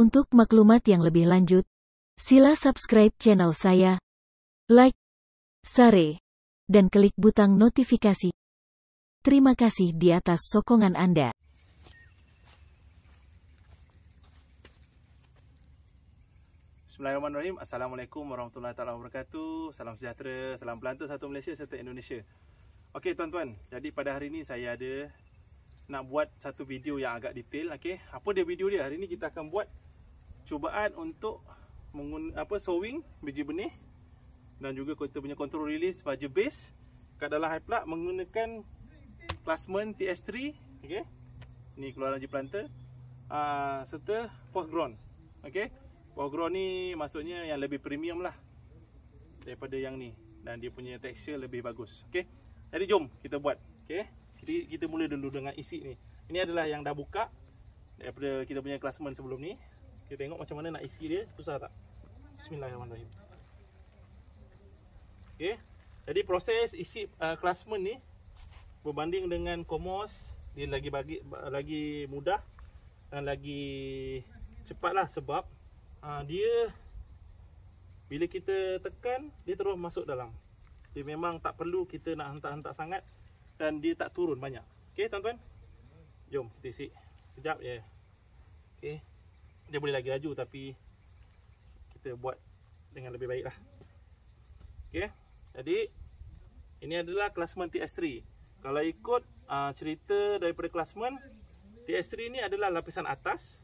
Untuk maklumat yang lebih lanjut, sila subscribe channel saya, like, share, dan klik butang notifikasi. Terima kasih di atas sokongan Anda. Bismillahirrahmanirrahim. Assalamualaikum warahmatullahi wabarakatuh. Salam sejahtera, salam pelantun satu Malaysia serta Indonesia. Okey tuan-tuan, jadi pada hari ini saya ada nak buat satu video yang agak detail. Okey, apa dia video dia? Hari ini kita akan buat cubaan untuk sowing biji benih dan juga kita punya control release baja base kat dalam high plug menggunakan Craftsman TS3. Okey, ni keluaran J-Planter serta post ground. Okey, post ground ni maksudnya yang lebih premium lah daripada yang ni dan dia punya tekstur lebih bagus. Okey, jadi jom kita buat. Okey, jadi kita mula dulu dengan isi ni. Ini adalah yang dah buka daripada kita punya Craftsman sebelum ni. Kita tengok macam mana nak isi dia, susah tak? Bismillahirrahmanirrahim. Okey, jadi proses isi Craftsman ni berbanding dengan Comos, dia lagi mudah dan lagi cepat lah, sebab dia bila kita tekan dia terus masuk dalam. Dia memang tak perlu kita nak hentak-hentak sangat dan dia tak turun banyak. Okey tuan-tuan, jom kita isi sekejap je. Okey, dia boleh lagi laju tapi kita buat dengan lebih baik lah. Okey, jadi ini adalah Craftsman TS3. Kalau ikut cerita daripada Craftsman, TS3 ni adalah lapisan atas,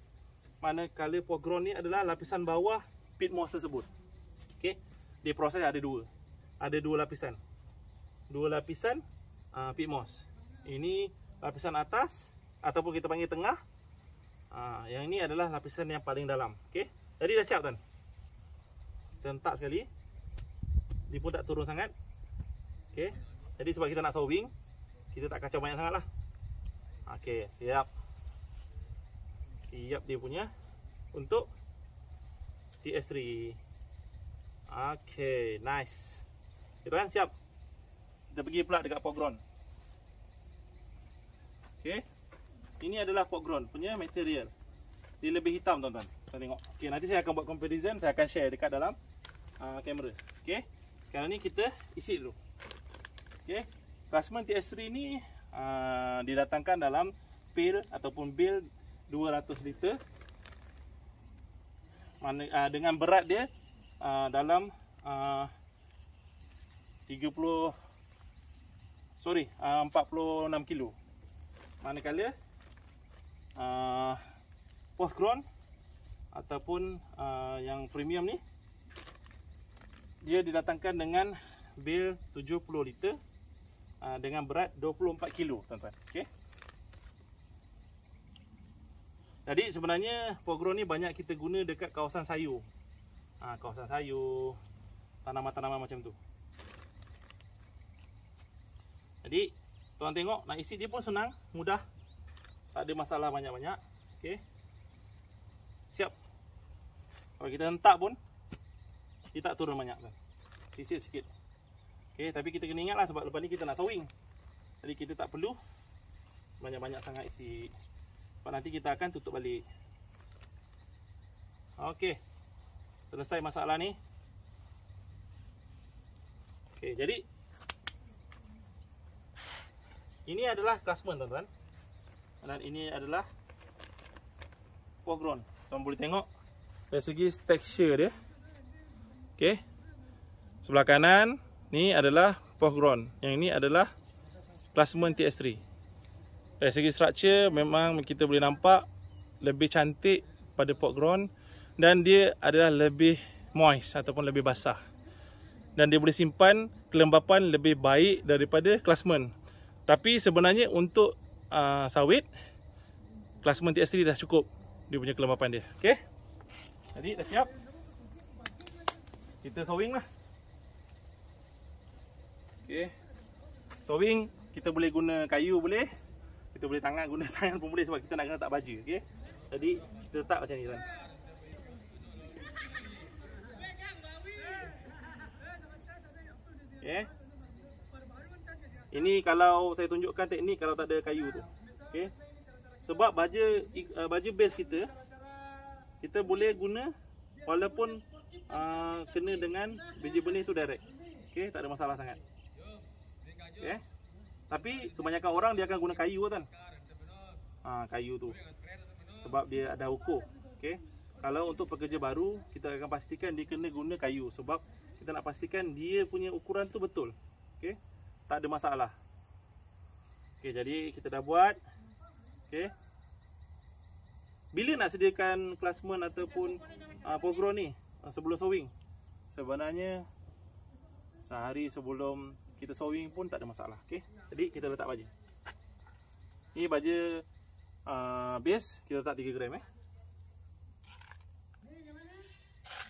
manakala post ground ni adalah lapisan bawah pit moss tersebut. Okey, dia proses ada dua lapisan. Dua lapisan pit moss. Ini lapisan atas ataupun kita panggil tengah. Yang ini adalah lapisan yang paling dalam. Okey, jadi dah siap tuan. Kita hentak sekali. Dia pun tak turun sangat. Okey, jadi sebab kita nak sowing, kita tak kacau banyak sangat lah. Okey, siap. Siap dia punya untuk TS3. Okey, nice. Kita kan siap. Kita pergi pula dekat post ground. Okey, ini adalah post ground punya material. Dia lebih hitam tuan-tuan. Kita tengok. Okey, nanti saya akan buat comparison, saya akan share dekat dalam kamera. Okey, sekarang ni kita isi dulu. Okey, Craftsman TS3 ni didatangkan dalam pail ataupun bale 200 liter. Dengan berat dia dalam 46 kilo. Manakala post ground ataupun yang premium ni dia didatangkan dengan bale 70 liter dengan berat 24 kilo tuan-tuan. Okey, jadi sebenarnya post ground ni banyak kita guna dekat kawasan sayur. Kawasan sayur, tanaman-tanaman macam tu. Jadi tuan tengok nak isi dia pun senang, mudah. Tak ada masalah banyak-banyak. Okey, siap. Kalau kita hentak pun dia tak turun banyak kan. Isi sikit. Okey, tapi kita kena ingatlah sebab lepas ni kita nak sowing. Jadi kita tak perlu banyak-banyak sangat isi. Sebab nanti kita akan tutup balik. Okey, selesai masalah ni. Okey, jadi ini adalah Craftsman tuan-tuan. Dan ini adalah post ground. Tuan boleh tengok dari segi tekstur dia. Okey, sebelah kanan ni adalah post ground. Yang ini adalah Craftsman TS3. Dari segi structure memang kita boleh nampak lebih cantik pada post ground dan dia adalah lebih moist ataupun lebih basah. Dan dia boleh simpan kelembapan lebih baik daripada Craftsman. Tapi sebenarnya untuk sawit, Craftsman TS3 dah cukup dia punya kelembapan dia. Okey, jadi dah siap. Kita sowing lah. Okey, sowing kita boleh guna kayu boleh. Kita boleh guna tangan pun boleh sebab kita nak kena letak baja. Okey, jadi kita letak macam ni tuan. Okey, ini kalau saya tunjukkan teknik kalau tak ada kayu tu. Okey, sebab baja base kita kita boleh guna walaupun kena dengan biji benih tu direct. Okey, tak ada masalah sangat. Okey. Tapi kebanyakan orang dia akan guna kayu kan. Kayu tu. Sebab dia ada ukur. Okey. Kalau untuk pekerja baru, kita akan pastikan dia kena guna kayu sebab kita nak pastikan dia punya ukuran tu betul. Okey. Tak ada masalah. Okey, jadi kita dah buat. Okey. Bila nak sediakan klasmen ataupun pogrond ni sebelum sowing? Sebenarnya sehari sebelum kita sowing pun tak ada masalah. Okey. Jadi kita letak baja. Ni baja base kita letak 3 gram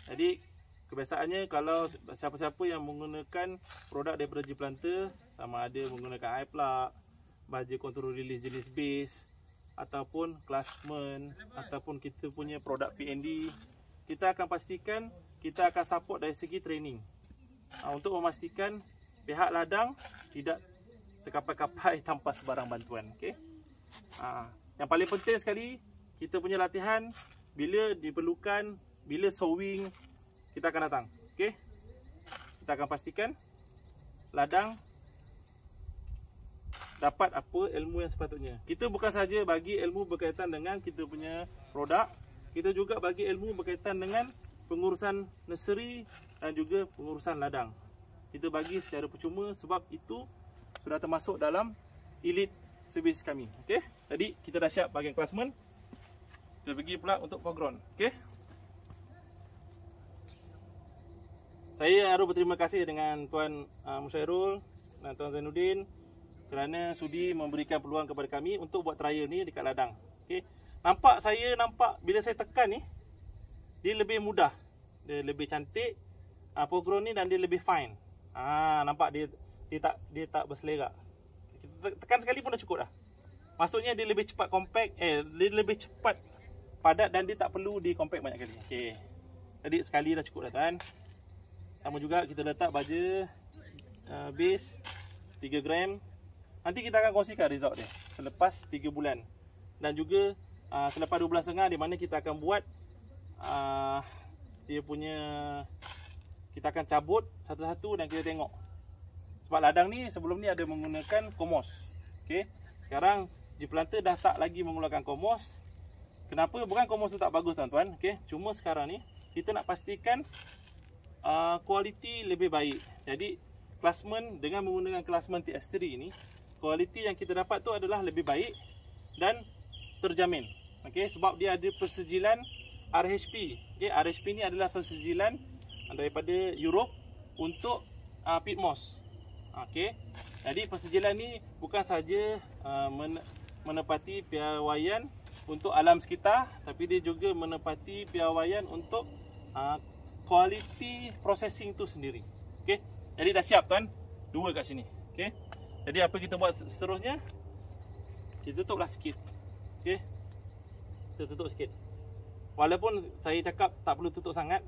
Jadi kebiasaannya kalau siapa-siapa yang menggunakan produk daripada G-Planter, sama ada menggunakan iPlug, baja control release jenis base ataupun klasmen ataupun kita punya produk PND, kita akan pastikan kita akan support dari segi training untuk memastikan pihak ladang tidak terkapai-kapai tanpa sebarang bantuan. Okey. Yang paling penting sekali, kita punya latihan bila diperlukan, bila sowing, kita akan datang. Okey. Kita akan pastikan ladang dapat apa ilmu yang sepatutnya. Kita bukan saja bagi ilmu berkaitan dengan kita punya produk, kita juga bagi ilmu berkaitan dengan pengurusan nursery dan juga pengurusan ladang. Kita bagi secara percuma sebab itu sudah termasuk dalam elite servis kami. Okey. Jadi kita dah siap bahagian klasmen. Kita pergi pula untuk pogrond. Okey. Saya harus berterima kasih dengan Tuan Musyairul dan Tuan Zainuddin kerana sudi memberikan peluang kepada kami untuk buat trial ni dekat ladang. Okey. Saya nampak bila saya tekan ni, dia lebih mudah, dia lebih cantik pogrond ni dan dia lebih fine. Nampak dia tak berselerak. Kita tekan sekali pun dah cukup dah. Maksudnya dia lebih cepat compact, dia lebih cepat padat dan dia tak perlu di compact banyak kali. Okey. Jadi sekali dah cukup dah tuan. Sama juga kita letak baja base 3 gram. Nanti kita akan kongsikan result dia selepas 3 bulan. Dan juga selepas 2 bulan setengah di mana kita akan buat dia punya, kita akan cabut satu-satu dan kita tengok. Sebab ladang ni sebelum ni ada menggunakan Komos. Okey. Sekarang G-Planter dah tak lagi menggunakan Komos. Kenapa? Bukan Komos tu tak bagus tuan-tuan. Okey. Cuma sekarang ni kita nak pastikan kualiti lebih baik. Jadi klasmen dengan menggunakan klasmen TX3 ni, kualiti yang kita dapat tu adalah lebih baik dan terjamin. Okey, sebab dia ada persejilan RHP. Okey, RHP ni adalah persejilan daripada Europe untuk pit moss. Okey. Jadi persejilan ni bukan saja menepati piawaian untuk alam sekitar, tapi dia juga menepati piawaian untuk kualiti processing tu sendiri. Okey. Jadi dah siap tuan. 2 kat sini. Okey. Jadi apa kita buat seterusnya? Kita tutuplah sikit. Okey. Kita tutup sikit. Walaupun saya cakap tak perlu tutup sangat,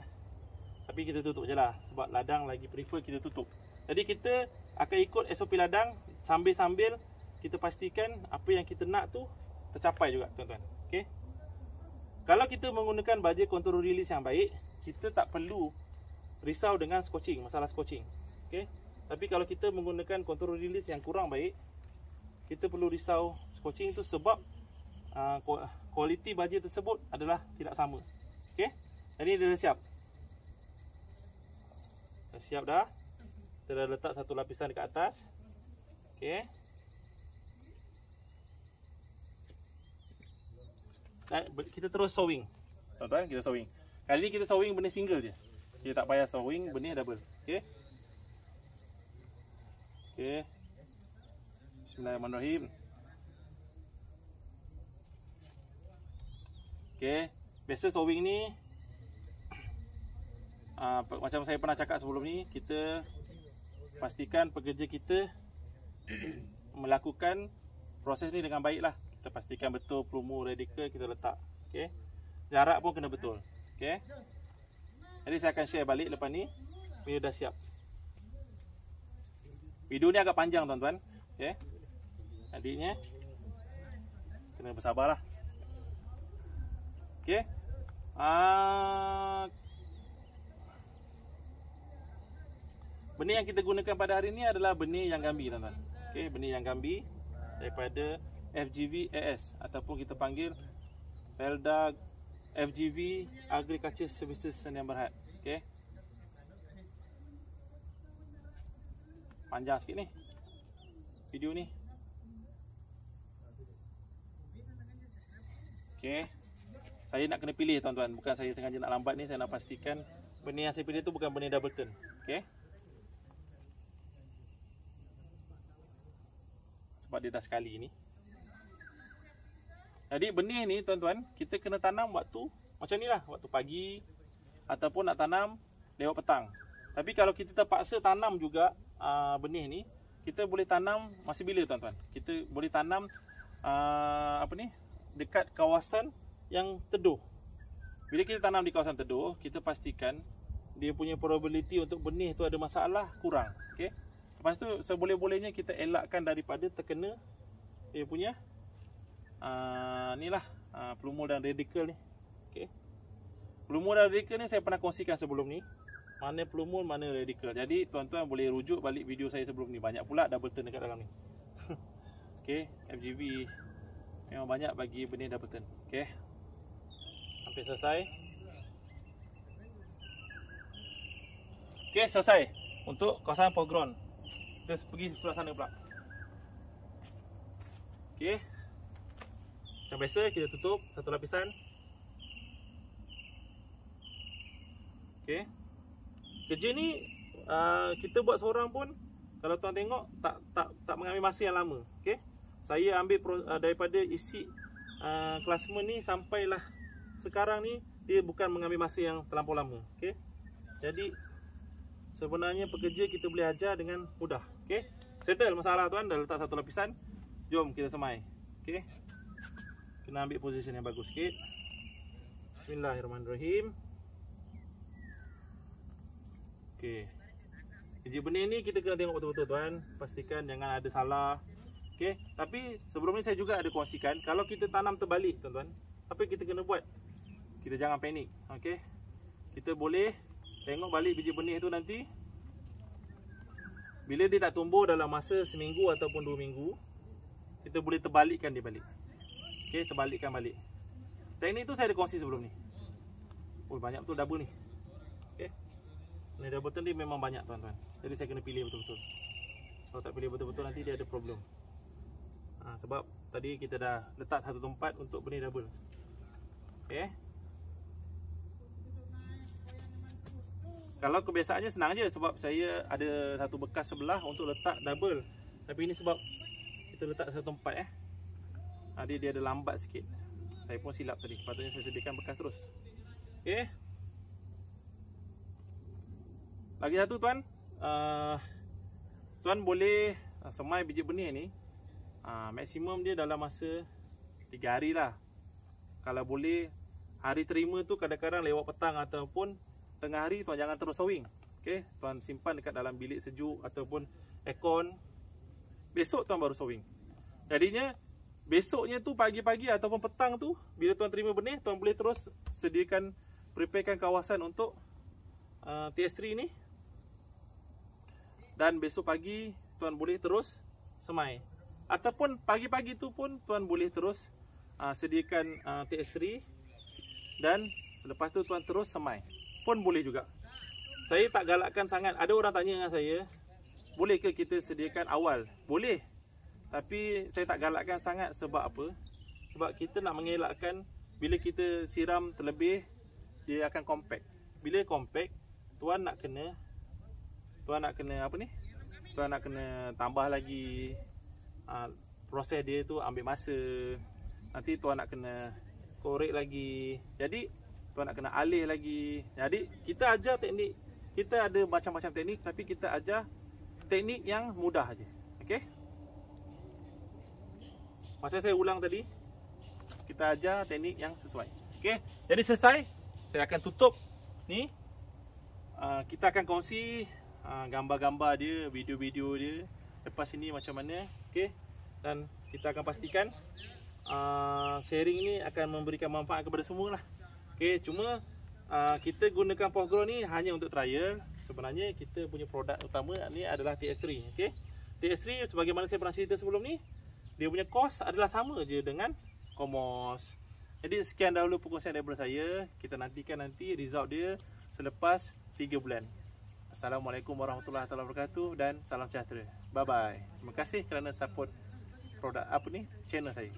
tapi kita tutup je lah. Sebab ladang lagi prefer kita tutup. Jadi kita akan ikut SOP ladang sambil-sambil kita pastikan apa yang kita nak tu tercapai juga tuan-tuan. Okey. Kalau kita menggunakan baja control release yang baik, kita tak perlu risau dengan scorching, masalah scorching. Okey. Tapi kalau kita menggunakan control release yang kurang baik, kita perlu risau scorching tu sebab kualiti baja tersebut adalah tidak sama. Okey. Jadi dia dah siap. Dah siap dah. Kita dah letak satu lapisan dekat atas. Okey. Kita terus sowing. Tuan-tuan, kita sowing. Kali ni kita sowing benih single je. Kita tak payah sowing benih double. Okey. Okey. Bismillahirrahmanirrahim. Okey, biasa sowing ni macam saya pernah cakap sebelum ni, kita pastikan pekerja kita melakukan proses ni dengan baik lah. Kita pastikan betul plumo radical kita letak. Okey. Jarak pun kena betul. Okey. Jadi saya akan share balik lepas ni bila dah siap. Video ni agak panjang tuan-tuan. Okey. Adiknya kena bersabarlah. Okey. Benih yang kita gunakan pada hari ini adalah benih yang gambi, tuan-tuan. Okey, benih yang gambi daripada FGV AS ataupun kita panggil Felda FGV Agriculture Services Sdn Bhd. Okey. Panjang sikit ni video ni. Okey. Saya nak kena pilih, tuan-tuan. Bukan saya sengaja nak lambat ni, saya nak pastikan benih yang saya pilih tu bukan benih double turn. Okey. Sebab dia dah sekali ni. Jadi benih ni, tuan-tuan, kita kena tanam waktu macam ni lah, waktu pagi ataupun nak tanam lewat petang. Tapi kalau kita terpaksa tanam juga benih ni, kita boleh tanam masa bila, tuan-tuan? Kita boleh tanam dekat kawasan yang teduh. Bila kita tanam di kawasan teduh, kita pastikan dia punya probability untuk benih tu ada masalah kurang. Okey. Lepas tu seboleh-bolehnya kita elakkan daripada terkena dia punya plumul dan radikal ni. Okey. Plumul dan radikal ni saya pernah kongsikan sebelum ni. Mana plumul, mana radikal. Jadi tuan-tuan boleh rujuk balik video saya sebelum ni. Banyak pula double turn dekat dalam ni. Okey, FGV memang banyak bagi benih double turn. Okey. Hampir selesai. Okey, selesai untuk kawasan foreground. Kita pergi sebelah sana pula. Okey. Macam biasa kita tutup satu lapisan. Okey. Kerja ni kita buat seorang pun kalau tuan tengok tak mengambil masa yang lama. Okey. Saya ambil daripada isi klasmen ni sampailah sekarang ni dia bukan mengambil masa yang terlampau lama. Okey. Jadi sebenarnya pekerja kita boleh ajar dengan mudah. Okey. Settle masalah, tuan. Dah letak satu lapisan. Jom kita semai. Okey. Kena ambil position yang bagus sikit. Bismillahirrahmanirrahim. Okey. Kerja benih ni kita kena tengok betul-betul, tuan. Pastikan jangan ada salah. Okey. Tapi sebelum ni saya juga ada kongsikan, kalau kita tanam terbalik, tuan-tuan, apa yang kita kena buat? Kita jangan panik. Okey. Kita boleh tengok balik biji benih tu nanti. Bila dia tak tumbuh dalam masa seminggu ataupun 2 minggu, kita boleh terbalikkan dia balik. Okey, terbalikkan balik. Teknik tu saya ada kongsi sebelum ni. Oh, banyak betul double ni. Okey. Ni double turn dia memang banyak, tuan-tuan. Jadi saya kena pilih betul-betul. Kalau tak pilih betul-betul nanti dia ada problem. Sebab tadi kita dah letak satu tempat untuk benih double. Okey. Kalau kebiasaannya senang je sebab saya ada satu bekas sebelah untuk letak double. Tapi ini sebab kita letak satu tempat dia ada lambat sikit. Saya pun silap tadi. Patutnya saya sediakan bekas terus. Okey. Lagi satu, tuan. Tuan boleh semai biji benih ni. Maksimum dia dalam masa 3 hari lah. Kalau boleh hari terima tu kadang-kadang lewat petang ataupun tengah hari, tuan jangan terus sowing. Okey, tuan simpan dekat dalam bilik sejuk ataupun aircon. Besok tuan baru sowing. Jadinya besoknya tu pagi-pagi ataupun petang tu bila tuan terima benih, tuan boleh terus sediakan preparekan kawasan untuk TS3 ni. Dan besok pagi tuan boleh terus semai. Ataupun pagi-pagi tu pun tuan boleh terus sediakan TS3 dan selepas tu tuan terus semai. Pun boleh juga. Saya tak galakkan sangat. Ada orang tanya dengan saya, boleh ke kita sediakan awal? Boleh. Tapi saya tak galakkan sangat sebab apa? Sebab kita nak mengelakkan bila kita siram terlebih, dia akan compact. Bila compact, tuan nak kena Tuan nak kena tambah lagi. Proses dia tu ambil masa. Nanti tuan nak kena korek lagi. Jadi tuan nak kena alih lagi. Jadi kita ajar teknik. Kita ada macam-macam teknik, tapi kita ajar teknik yang mudah aja. Okey? Macam saya ulang tadi, kita ajar teknik yang sesuai. Okey? Jadi selesai. Saya akan tutup ni. Kita akan kongsi gambar-gambar dia, video-video dia lepas ini macam mana. Okey? Dan kita akan pastikan sharing ini akan memberikan manfaat kepada semua lah. Okey, cuma kita gunakan Power Grow ni hanya untuk trial. Sebenarnya kita punya produk utama ni adalah TS3. Okey. TS3 sebagaimana saya pernah cerita sebelum ni, dia punya kos adalah sama je dengan Comos. Jadi sekian dahulu perkongsian daripada saya. Kita nantikan nanti result dia selepas 3 bulan. Assalamualaikum warahmatullahi wabarakatuh dan salam sejahtera. Bye bye. Terima kasih kerana support produk channel saya.